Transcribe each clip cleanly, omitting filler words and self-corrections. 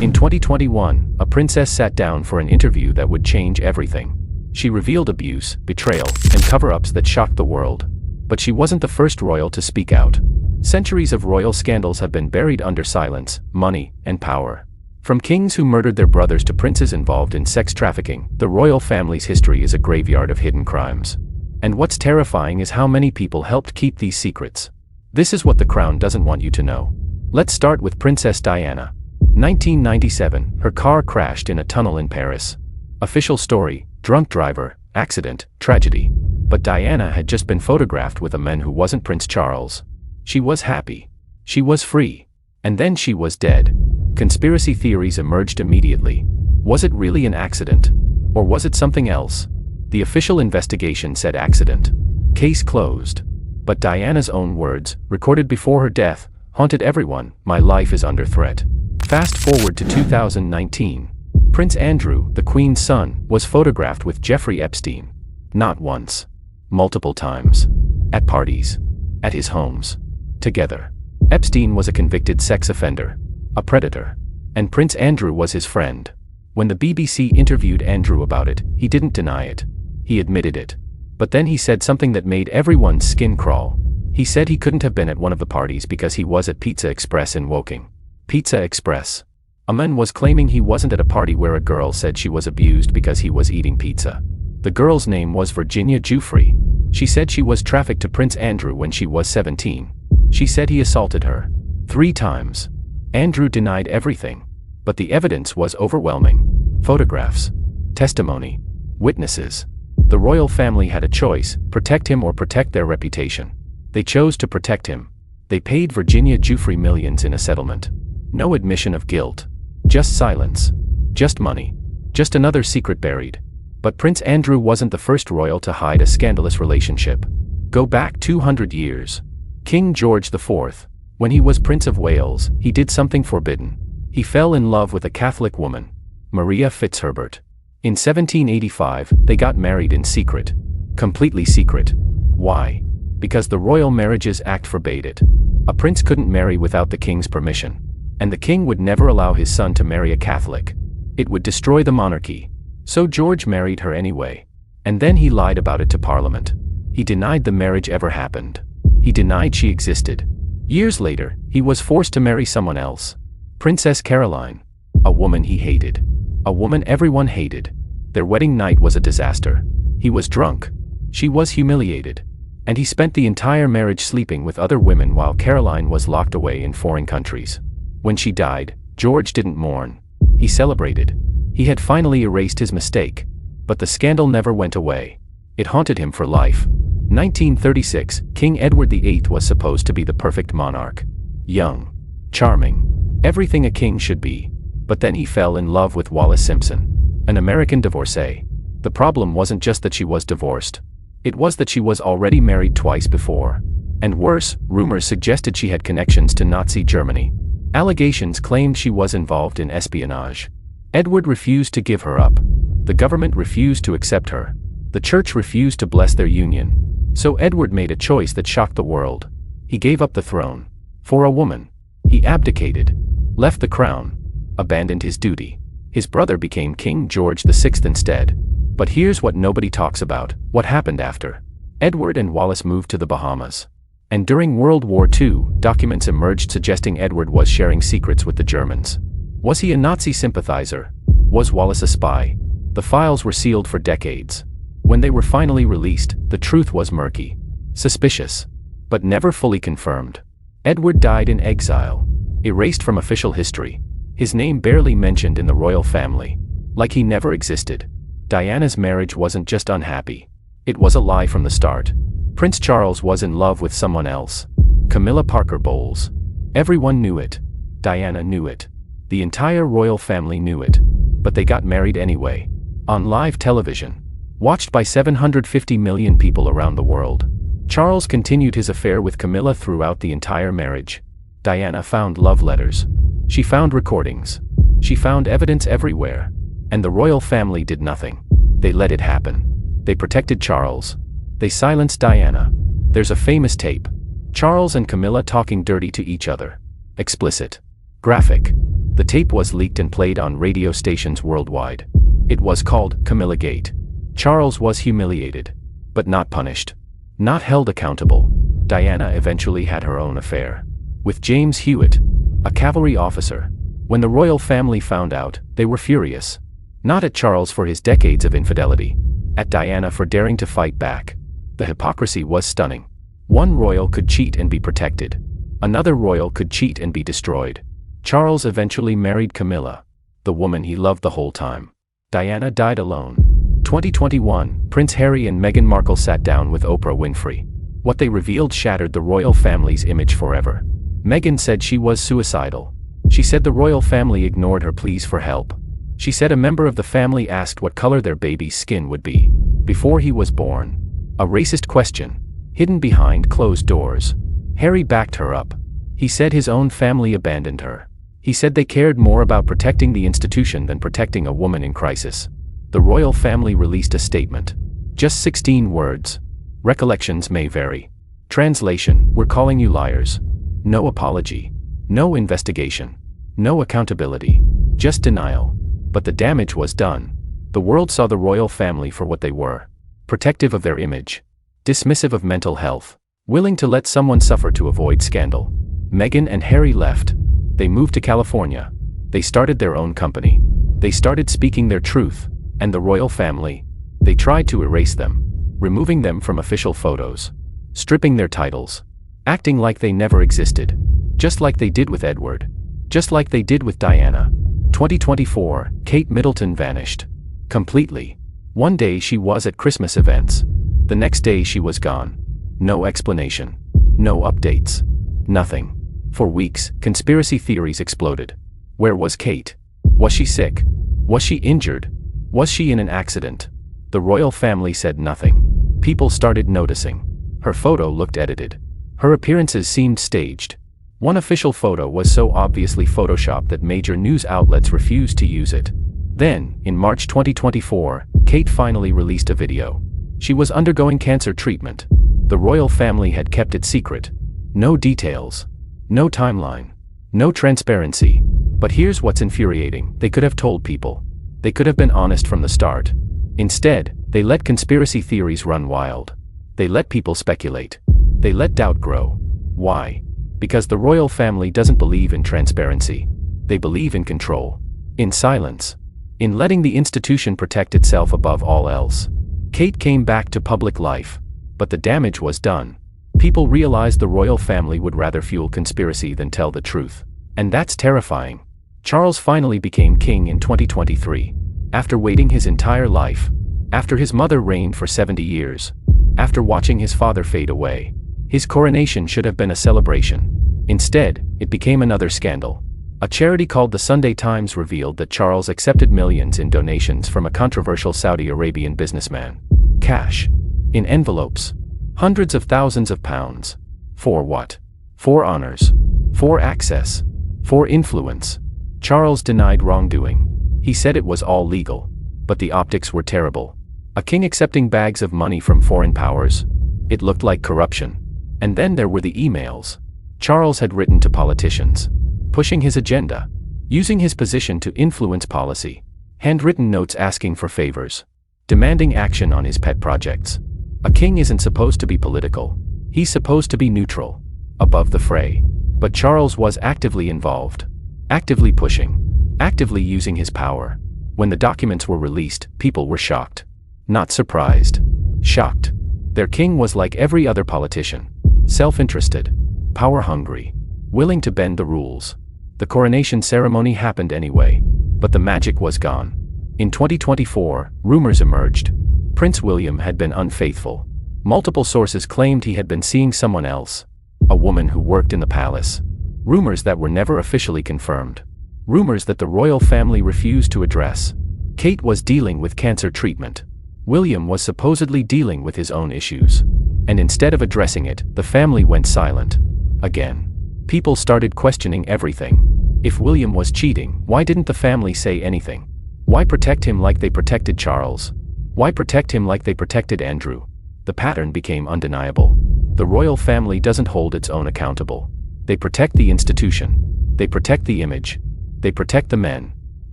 In 2021, a princess sat down for an interview that would change everything. She revealed abuse, betrayal, and cover-ups that shocked the world. But she wasn't the first royal to speak out. Centuries of royal scandals have been buried under silence, money, and power. From kings who murdered their brothers to princes involved in sex trafficking, the royal family's history is a graveyard of hidden crimes. And what's terrifying is how many people helped keep these secrets. This is what the Crown doesn't want you to know. Let's start with Princess Diana. 1997, her car crashed in a tunnel in Paris. Official story: drunk driver, accident, tragedy. But Diana had just been photographed with a man who wasn't Prince Charles. She was happy. She was free. And then she was dead. Conspiracy theories emerged immediately. Was it really an accident? Or was it something else? The official investigation said accident. Case closed. But Diana's own words, recorded before her death, haunted everyone: "My life is under threat." Fast forward to 2019. Prince Andrew, the Queen's son, was photographed with Jeffrey Epstein. Not once. Multiple times. At parties. At his homes. Together. Epstein was a convicted sex offender. A predator. And Prince Andrew was his friend. When the BBC interviewed Andrew about it, he didn't deny it. He admitted it. But then he said something that made everyone's skin crawl. He said he couldn't have been at one of the parties because he was at Pizza Express in Woking. Pizza Express. A man was claiming he wasn't at a party where a girl said she was abused because he was eating pizza. The girl's name was Virginia Giuffre. She said she was trafficked to Prince Andrew when she was 17. She said he assaulted her 3 times. Andrew denied everything. But the evidence was overwhelming. Photographs. Testimony. Witnesses. The royal family had a choice: protect him or protect their reputation. They chose to protect him. They paid Virginia Giuffre millions in a settlement. No admission of guilt. Just silence. Just money. Just another secret buried. But Prince Andrew wasn't the first royal to hide a scandalous relationship. Go back 200 years. King George IV. When he was Prince of Wales, he did something forbidden. He fell in love with a Catholic woman, Maria Fitzherbert. In 1785, they got married in secret. Completely secret. Why? Because the Royal Marriages Act forbade it. A prince couldn't marry without the king's permission. And the king would never allow his son to marry a Catholic. It would destroy the monarchy. So George married her anyway. And then he lied about it to Parliament. He denied the marriage ever happened. He denied she existed. Years later, he was forced to marry someone else. Princess Caroline. A woman he hated. A woman everyone hated. Their wedding night was a disaster. He was drunk. She was humiliated. And he spent the entire marriage sleeping with other women while Caroline was locked away in foreign countries. When she died, George didn't mourn. He celebrated. He had finally erased his mistake. But the scandal never went away. It haunted him for life. 1936, King Edward VIII was supposed to be the perfect monarch. Young. Charming. Everything a king should be. But then he fell in love with Wallis Simpson, an American divorcee. The problem wasn't just that she was divorced. It was that she was already married twice before. And worse, rumors suggested she had connections to Nazi Germany. Allegations claimed she was involved in espionage. Edward refused to give her up. The government refused to accept her. The church refused to bless their union. So Edward made a choice that shocked the world. He gave up the throne. For a woman. He abdicated. Left the crown. Abandoned his duty. His brother became King George VI instead. But here's what nobody talks about: what happened after. Edward and Wallis moved to the Bahamas. And during World War II, documents emerged suggesting Edward was sharing secrets with the Germans. Was he a Nazi sympathizer? Was Wallis a spy? The files were sealed for decades. When they were finally released, the truth was murky. Suspicious. But never fully confirmed. Edward died in exile. Erased from official history. His name barely mentioned in the royal family. Like he never existed. Diana's marriage wasn't just unhappy. It was a lie from the start. Prince Charles was in love with someone else. Camilla Parker Bowles. Everyone knew it. Diana knew it. The entire royal family knew it. But they got married anyway. On live television. Watched by 750 million people around the world. Charles continued his affair with Camilla throughout the entire marriage. Diana found love letters. She found recordings. She found evidence everywhere. And the royal family did nothing. They let it happen. They protected Charles. They silenced Diana. There's a famous tape. Charles and Camilla talking dirty to each other. Explicit. Graphic. The tape was leaked and played on radio stations worldwide. It was called Camilla Gate. Charles was humiliated, but not punished, not held accountable. Diana eventually had her own affair with James Hewitt, a cavalry officer. When the royal family found out, they were furious. Not at Charles for his decades of infidelity, at Diana for daring to fight back. The hypocrisy was stunning. One royal could cheat and be protected. Another royal could cheat and be destroyed. Charles eventually married Camilla, the woman he loved the whole time. Diana died alone. 2021, Prince Harry and Meghan Markle sat down with Oprah Winfrey. What they revealed shattered the royal family's image forever. Meghan said she was suicidal. She said the royal family ignored her pleas for help. She said a member of the family asked what color their baby's skin would be before he was born. A racist question, hidden behind closed doors. Harry backed her up. He said his own family abandoned her. He said they cared more about protecting the institution than protecting a woman in crisis. The royal family released a statement. Just 16 words. Recollections may vary. Translation: we're calling you liars. No apology. No investigation. No accountability. Just denial. But the damage was done. The world saw the royal family for what they were. Protective of their image. Dismissive of mental health. Willing to let someone suffer to avoid scandal. Meghan and Harry left. They moved to California. They started their own company. They started speaking their truth. And the royal family, they tried to erase them, removing them from official photos, stripping their titles, acting like they never existed, just like they did with Edward, just like they did with Diana. 2024, Kate Middleton vanished. Completely. One day she was at Christmas events. The next day she was gone. No explanation. No updates. Nothing. For weeks, conspiracy theories exploded. Where was Kate? Was she sick? Was she injured? Was she in an accident? The royal family said nothing. People started noticing. Her photo looked edited. Her appearances seemed staged. One official photo was so obviously photoshopped that major news outlets refused to use it. Then, in March 2024, Kate finally released a video. She was undergoing cancer treatment. The royal family had kept it secret. No details. No timeline. No transparency. But here's what's infuriating. They could have told people. They could have been honest from the start. Instead, they let conspiracy theories run wild. They let people speculate. They let doubt grow. Why? Because the royal family doesn't believe in transparency. They believe in control. In silence. In letting the institution protect itself above all else. Kate came back to public life. But the damage was done. People realized the royal family would rather fuel conspiracy than tell the truth. And that's terrifying. Charles finally became king in 2023. After waiting his entire life. After his mother reigned for 70 years. After watching his father fade away. His coronation should have been a celebration. Instead, it became another scandal. A charity called the Sunday Times revealed that Charles accepted millions in donations from a controversial Saudi Arabian businessman. Cash. In envelopes. Hundreds of thousands of pounds. For what? For honors. For access. For influence. Charles denied wrongdoing. He said it was all legal. But the optics were terrible. A king accepting bags of money from foreign powers. It looked like corruption. And then there were the emails. Charles had written to politicians. Pushing his agenda. Using his position to influence policy. Handwritten notes asking for favors. Demanding action on his pet projects. A king isn't supposed to be political. He's supposed to be neutral. Above the fray. But Charles was actively involved. Actively pushing. Actively using his power. When the documents were released, people were shocked. Not surprised. Shocked. Their king was like every other politician. Self-interested. Power-hungry. Willing to bend the rules. The coronation ceremony happened anyway. But the magic was gone. In 2024, rumors emerged. Prince William had been unfaithful. Multiple sources claimed he had been seeing someone else. A woman who worked in the palace. Rumors that were never officially confirmed. Rumors that the royal family refused to address. Kate was dealing with cancer treatment. William was supposedly dealing with his own issues. And instead of addressing it, the family went silent. Again. People started questioning everything. If William was cheating, why didn't the family say anything? Why protect him like they protected Charles? Why protect him like they protected Andrew? The pattern became undeniable. The royal family doesn't hold its own accountable. They protect the institution. They protect the image. They protect the men.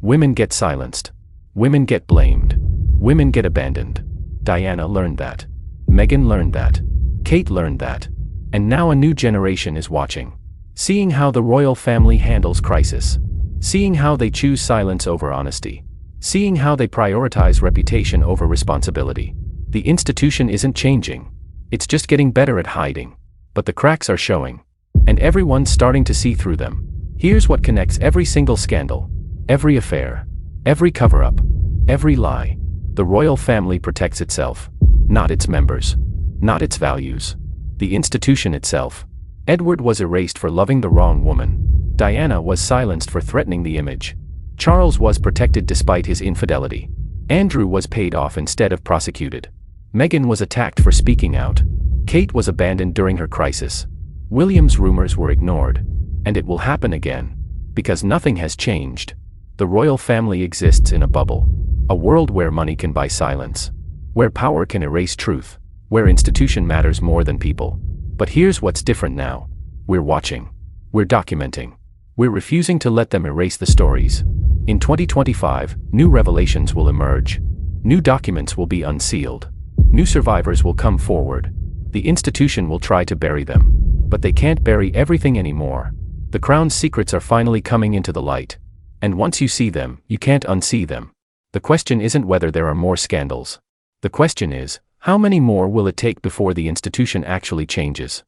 Women get silenced. Women get blamed. Women get abandoned. Diana learned that. Meghan learned that. Kate learned that. And now a new generation is watching. Seeing how the royal family handles crisis. Seeing how they choose silence over honesty. Seeing how they prioritize reputation over responsibility. The institution isn't changing. It's just getting better at hiding. But the cracks are showing. And everyone's starting to see through them. Here's what connects every single scandal, every affair, every cover-up, every lie. The royal family protects itself, not its members, not its values. The institution itself. Edward was erased for loving the wrong woman. Diana was silenced for threatening the image. Charles was protected despite his infidelity. Andrew was paid off instead of prosecuted. Meghan was attacked for speaking out. Kate was abandoned during her crisis. William's rumors were ignored. And it will happen again. Because nothing has changed. The royal family exists in a bubble. A world where money can buy silence. Where power can erase truth. Where institution matters more than people. But here's what's different now. We're watching. We're documenting. We're refusing to let them erase the stories. In 2025, new revelations will emerge. New documents will be unsealed. New survivors will come forward. The institution will try to bury them. But they can't bury everything anymore. The crown's secrets are finally coming into the light. And once you see them, you can't unsee them. The question isn't whether there are more scandals. The question is, how many more will it take before the institution actually changes?